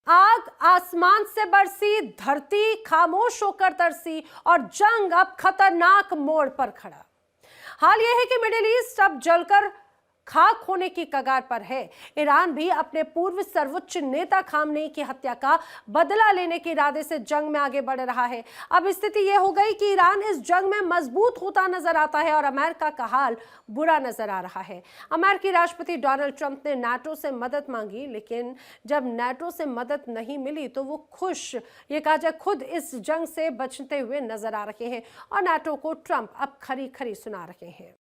आग आसमान से बरसी, धरती खामोश होकर तरसी और जंग अब खतरनाक मोड़ पर खड़ा। हाल यह है कि मिडिल ईस्ट अब जलकर खाक होने की कगार पर है। ईरान भी अपने पूर्व सर्वोच्च नेता खामनेई की हत्या का बदला लेने के इरादे से जंग में आगे बढ़ रहा है। अब स्थिति यह हो गई कि ईरान इस जंग में मजबूत होता नजर आता है और अमेरिका का हाल बुरा नजर आ रहा है। अमेरिकी राष्ट्रपति डोनाल्ड ट्रंप ने नाटो से मदद मांगी, लेकिन जब नाटो से मदद नहीं मिली तो वो ये कहा जाए खुद इस जंग से बचते हुए नजर आ रहे हैं और नाटो को ट्रंप अब खरी खरी सुना रहे हैं।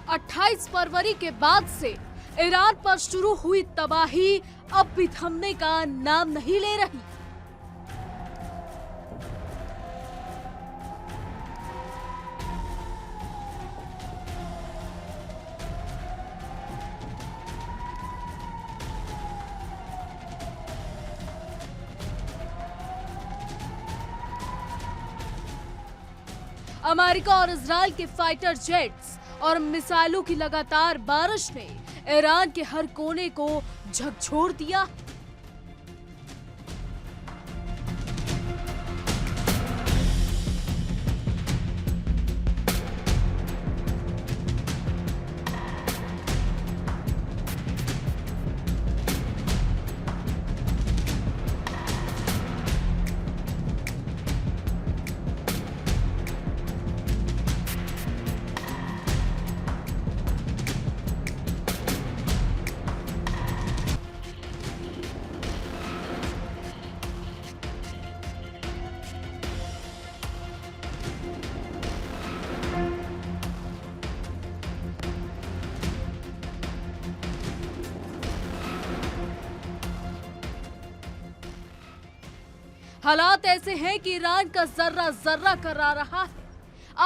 28 फरवरी के बाद से ईरान पर शुरू हुई तबाही अब भी थमने का नाम नहीं ले रही। अमेरिका और इजराइल के फाइटर जेट्स और मिसाइलों की लगातार बारिश ने ईरान के हर कोने को झकझोर दिया। हालात ऐसे हैं कि ईरान का जर्रा जर्रा करा रहा है।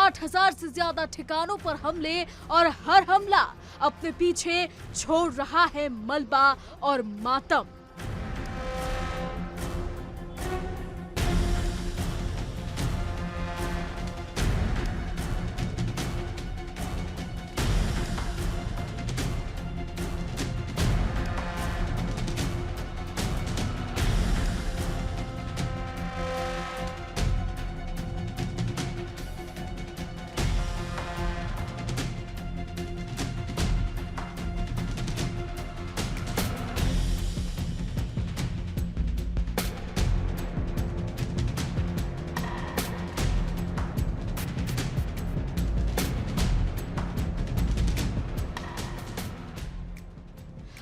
8000 से ज्यादा ठिकानों पर हमले और हर हमला अपने पीछे छोड़ रहा है मलबा और मातम।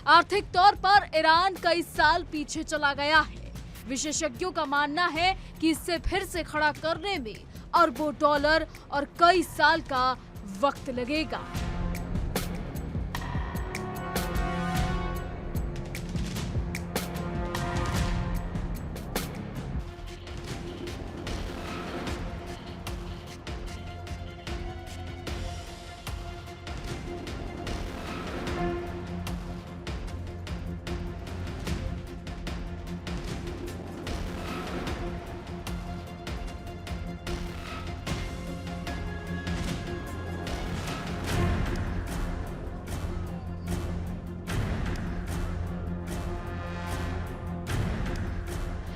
आर्थिक तौर पर ईरान कई साल पीछे चला गया है। विशेषज्ञों का मानना है कि इसे फिर से खड़ा करने में अरबों डॉलर और कई साल का वक्त लगेगा।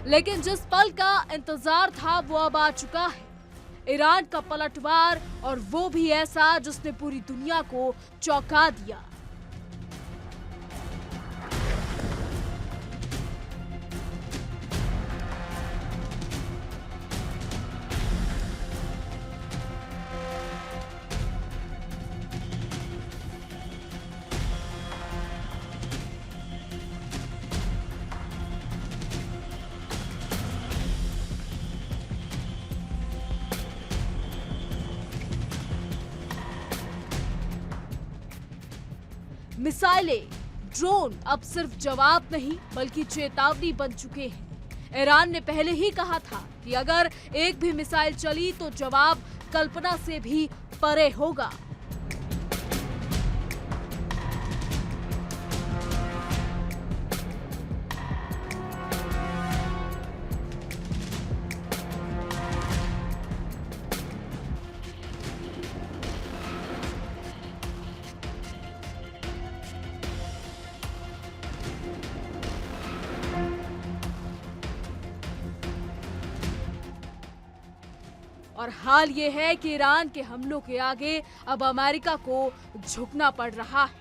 लेकिन जिस पल का इंतजार था वो अब आ चुका है। ईरान का पलटवार, और वो भी ऐसा जिसने पूरी दुनिया को चौंका दिया। मिसाइलें, ड्रोन अब सिर्फ जवाब नहीं बल्कि चेतावनी बन चुके हैं। ईरान ने पहले ही कहा था कि अगर एक भी मिसाइल चली तो जवाब कल्पना से भी परे होगा। और हाल ये है कि ईरान के हमलों के आगे अब अमेरिका को झुकना पड़ रहा है।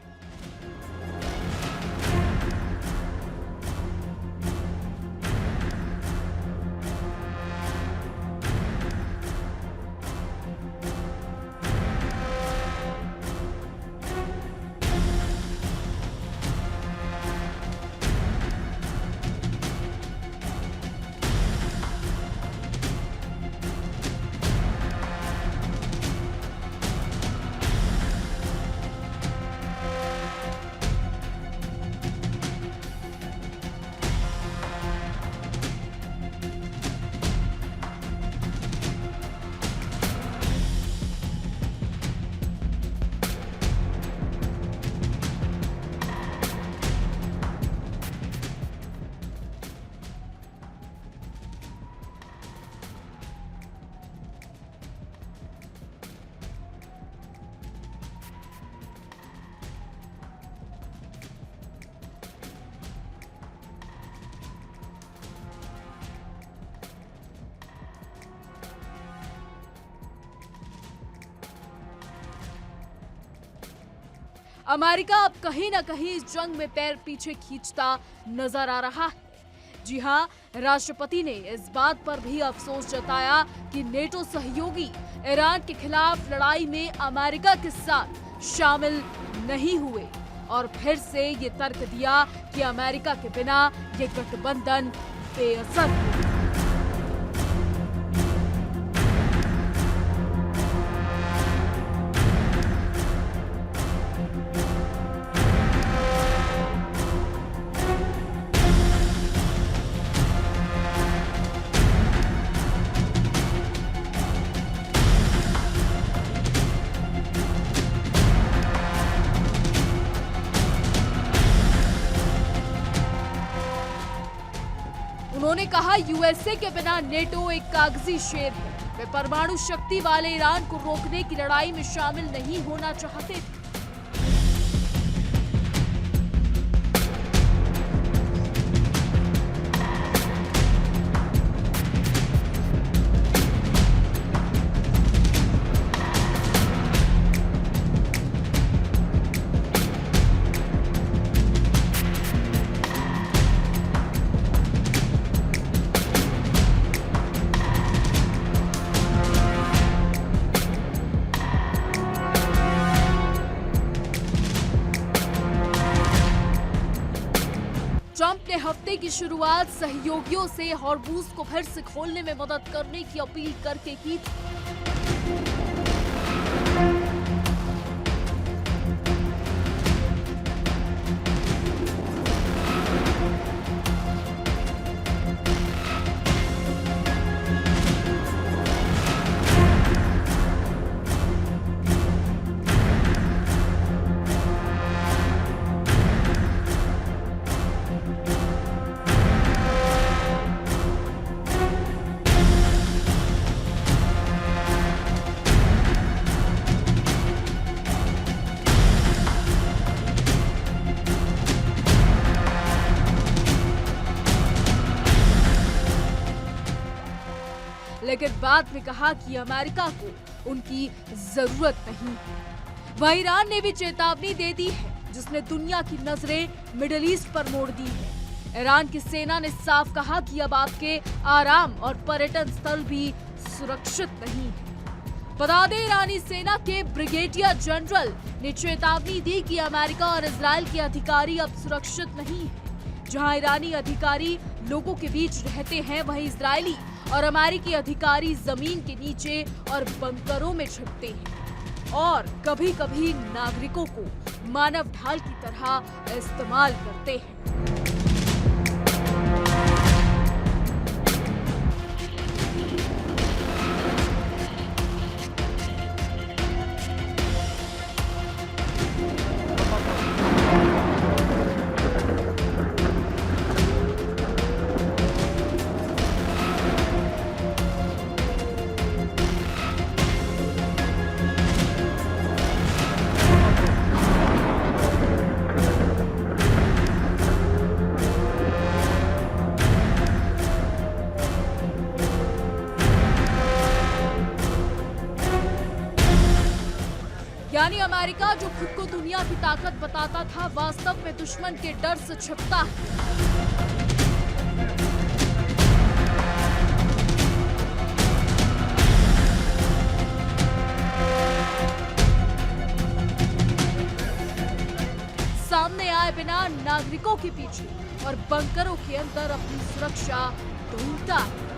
अमेरिका अब कहीं ना कहीं इस जंग में पैर पीछे खींचता नजर आ रहा है। जी हां, राष्ट्रपति ने इस बात पर भी अफसोस जताया कि नेटो सहयोगी ईरान के खिलाफ लड़ाई में अमेरिका के साथ शामिल नहीं हुए और फिर से ये तर्क दिया कि अमेरिका के बिना ये गठबंधन बेअसर है। उन्होंने कहा यूएसए के बिना नेटो एक कागजी शेर है। वे परमाणु शक्ति वाले ईरान को रोकने की लड़ाई में शामिल नहीं होना चाहते थे। ट्रंप ने हफ्ते की शुरुआत सहयोगियों से हॉर्मुज़ को फिर से खोलने में मदद करने की अपील करके की थी। लेकिन बाद में कहा कि अमेरिका को उनकी जरूरत नहीं है। वहीं ईरान ने भी चेतावनी दे दी है, जिसने दुनिया की नजरें मिडिल ईस्ट पर मोड़ दी है। ईरान की सेना ने साफ कहा कि अब आपके आराम और पर्यटन स्थल भी सुरक्षित नहीं है। बता दें, ईरानी सेना के ब्रिगेडियर जनरल ने चेतावनी दी कि अमेरिका और इजराइल के अधिकारी अब सुरक्षित नहीं है। जहां ईरानी अधिकारी लोगों के बीच रहते हैं, वहीं इजरायली और अमेरिकी अधिकारी जमीन के नीचे और बंकरों में छिपते हैं और कभी-कभी नागरिकों को मानव ढाल की तरह इस्तेमाल करते हैं। अमेरिका जो खुद को दुनिया की ताकत बताता था, वास्तव में दुश्मन के डर से छिपता है। सामने आए बिना नागरिकों के पीछे और बंकरों के अंदर अपनी सुरक्षा ढूंढता है।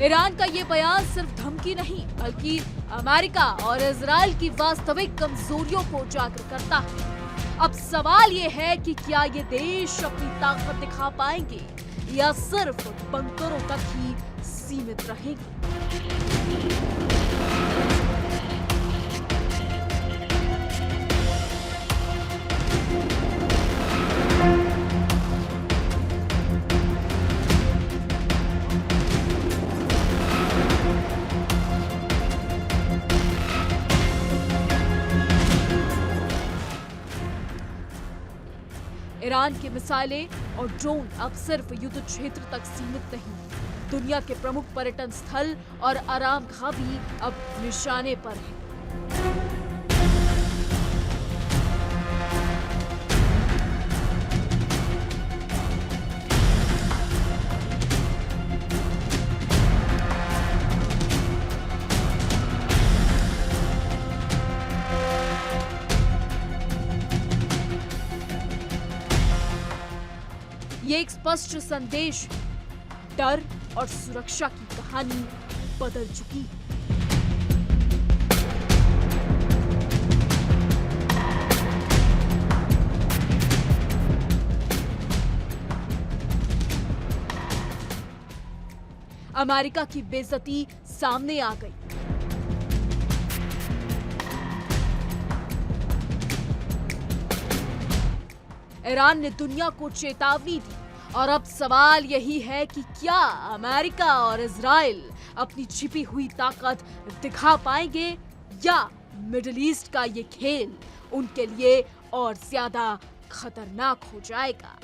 ईरान का ये बयान सिर्फ धमकी नहीं, बल्कि अमेरिका और इजराइल की वास्तविक कमजोरियों को उजागर करता है। अब सवाल ये है कि क्या ये देश अपनी ताकत दिखा पाएंगे या सिर्फ बंकरों तक ही सीमित रहेंगे। ईरान की मिसाइलें और ड्रोन अब सिर्फ युद्ध क्षेत्र तक सीमित नहीं, दुनिया के प्रमुख पर्यटन स्थल और आरामगाह भी अब निशाने पर है। ये एक स्पष्ट संदेश है, डर और सुरक्षा की कहानी बदल चुकी है। अमेरिका की बेइज्जती सामने आ गई। ईरान ने दुनिया को चेतावनी दी और अब सवाल यही है कि क्या अमेरिका और इजराइल अपनी छिपी हुई ताकत दिखा पाएंगे या मिडिल ईस्ट का ये खेल उनके लिए और ज्यादा खतरनाक हो जाएगा।